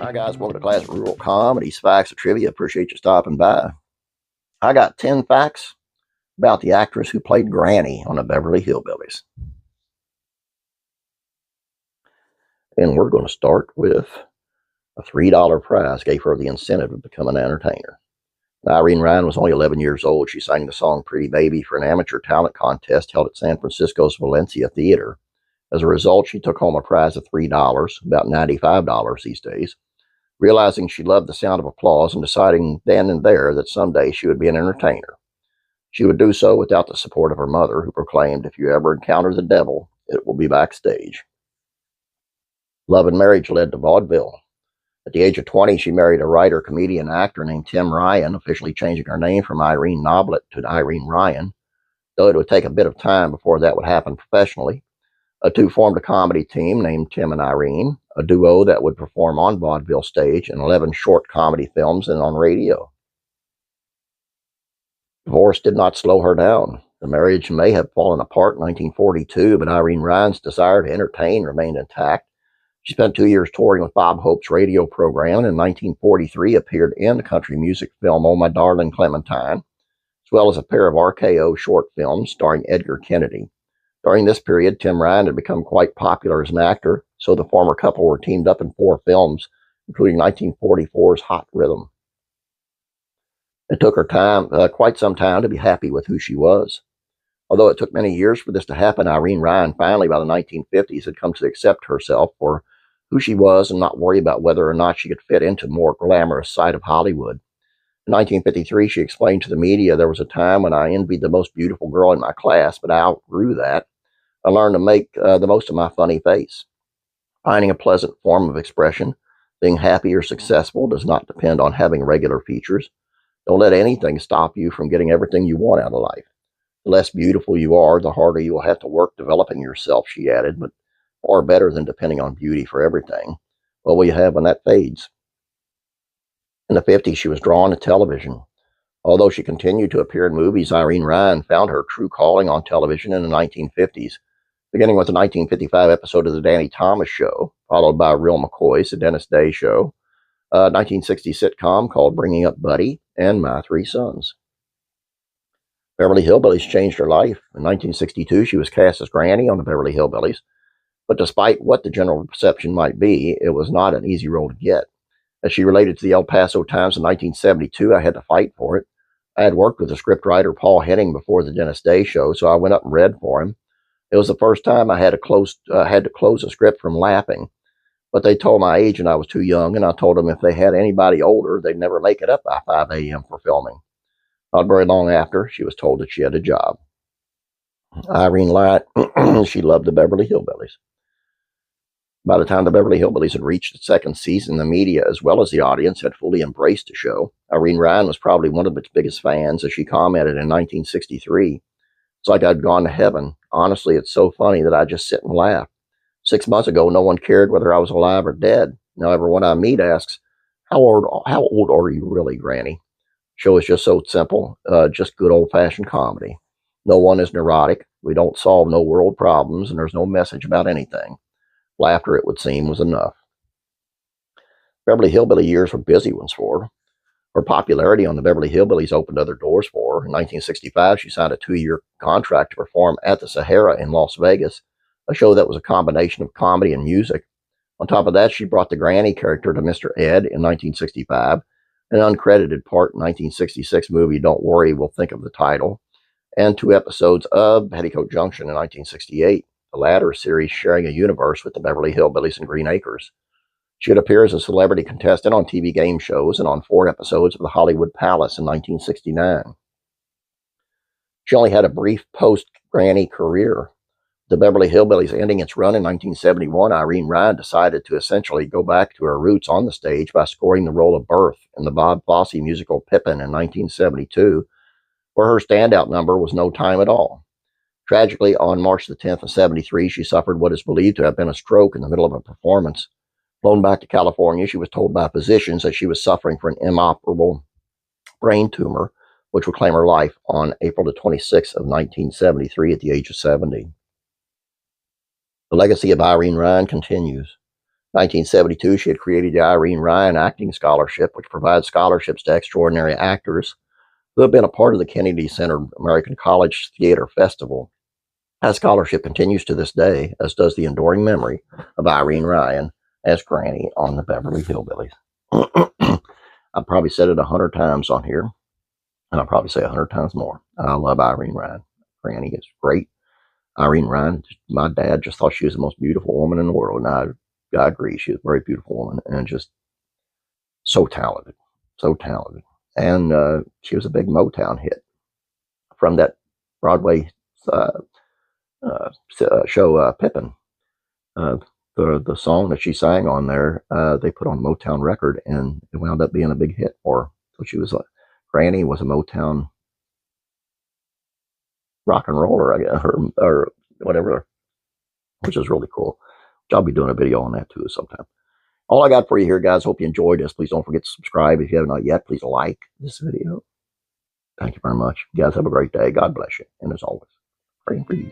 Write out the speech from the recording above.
Hi guys, welcome to Class Rural Comedies, Facts, and Trivia. Appreciate you stopping by. I got 10 facts about the actress who played Granny on the Beverly Hillbillies. And we're going to start with a $3 prize gave her the incentive of becoming an entertainer. Irene Ryan was only 11 years old. She sang the song Pretty Baby for an amateur talent contest held at San Francisco's Valencia Theater. As a result, she took home a prize of $3, about $95 these days. Realizing she loved the sound of applause and deciding then and there that someday she would be an entertainer. She would do so without the support of her mother, who proclaimed, "If you ever encounter the devil, it will be backstage." Love and marriage led to vaudeville. At the age of 20, she married a writer, comedian, actor named Tim Ryan, officially changing her name from Irene Noblet to Irene Ryan, though it would take a bit of time before that would happen professionally. The two formed a comedy team named Tim and Irene, a duo that would perform on vaudeville stage in 11 short comedy films and on radio. Divorce did not slow her down. The marriage may have fallen apart in 1942, but Irene Ryan's desire to entertain remained intact. She spent 2 years touring with Bob Hope's radio program, and in 1943 appeared in the country music film Oh My Darling Clementine, as well as a pair of RKO short films starring Edgar Kennedy. During this period, Tim Ryan had become quite popular as an actor, so the former couple were teamed up in 4 films, including 1944's Hot Rhythm. It took her quite some time to be happy with who she was. Although it took many years for this to happen, Irene Ryan finally, by the 1950s, had come to accept herself for who she was and not worry about whether or not she could fit into the more glamorous side of Hollywood. In 1953, she explained to the media, "There was a time when I envied the most beautiful girl in my class, but I outgrew that. I learned to make the most of my funny face. Finding a pleasant form of expression, being happy or successful does not depend on having regular features. Don't let anything stop you from getting everything you want out of life. The less beautiful you are, the harder you will have to work developing yourself," she added, "but far better than depending on beauty for everything. What will you have when that fades?" In the 50s, she was drawn to television. Although she continued to appear in movies, Irene Ryan found her true calling on television in the 1950s, beginning with the 1955 episode of The Danny Thomas Show, followed by Real McCoy's The Dennis Day Show, a 1960 sitcom called Bringing Up Buddy, and My Three Sons. Beverly Hillbillies changed her life. In 1962, she was cast as Granny on the Beverly Hillbillies, but despite what the general perception might be, it was not an easy role to get. As she related to the El Paso Times in 1972, "I had to fight for it. I had worked with the scriptwriter Paul Henning before the Dennis Day Show, so I went up and read for him. It was the first time I had to close a script from laughing, but they told my agent I was too young, and I told them if they had anybody older, they'd never make it up by 5 a.m. for filming." Not very long after, she was told that she had a job. Irene lied. She loved the Beverly Hillbillies. By the time the Beverly Hillbillies had reached its second season, the media, as well as the audience, had fully embraced the show. Irene Ryan was probably one of its biggest fans, as she commented in 1963, "It's like I'd gone to heaven. Honestly, it's so funny that I just sit and laugh. 6 months ago, no one cared whether I was alive or dead. Now everyone I meet asks, how old are you really, Granny?" Show is just so simple, just good old-fashioned comedy. No one is neurotic. We don't solve no world problems, and there's no message about anything. Laughter, it would seem, was enough. Beverly Hillbilly years were busy ones for her. Her popularity on the Beverly Hillbillies opened other doors for her. In 1965, she signed a 2-year contract to perform at the Sahara in Las Vegas, a show that was a combination of comedy and music. On top of that, she brought the Granny character to Mr. Ed in 1965, an uncredited part in 1966 movie Don't Worry, We'll Think of the Title, and 2 episodes of Petticoat Junction in 1968, the latter series sharing a universe with the Beverly Hillbillies and Green Acres. She would appear as a celebrity contestant on TV game shows and on 4 episodes of the Hollywood Palace in 1969. She only had a brief post-Granny career. The Beverly Hillbillies ending its run in 1971, Irene Ryan decided to essentially go back to her roots on the stage by scoring the role of Berthe in the Bob Fosse musical Pippin in 1972, where her standout number was No Time at All. Tragically, on March the 10th of 73, she suffered what is believed to have been a stroke in the middle of a performance. Flown back to California, she was told by physicians that she was suffering from an inoperable brain tumor, which would claim her life on April the 26th of 1973 at the age of 70. The legacy of Irene Ryan continues. 1972, she had created the Irene Ryan Acting Scholarship, which provides scholarships to extraordinary actors who have been a part of the Kennedy Center American College Theater Festival. That scholarship continues to this day, as does the enduring memory of Irene Ryan as Granny on the Beverly Hillbillies. I've probably said it 100 times on here, and I'll probably say 100 times more. I love Irene Ryan. Granny is great. Irene Ryan, my dad just thought she was the most beautiful woman in the world, and I agree. She was a very beautiful woman and just so talented, so talented. And she was a big Motown hit from that Broadway show, Pippin. The song that she sang on there, they put on Motown record, and it wound up being a big hit for her. So she was Granny was a Motown rock and roller, I guess, or whatever, which is really cool. I'll be doing a video on that too sometime. All I got for you here, guys. Hope you enjoyed this. Please don't forget to subscribe if you have not yet. Please like this video. Thank you very much. You guys have a great day. God bless you. And as always, praying for you.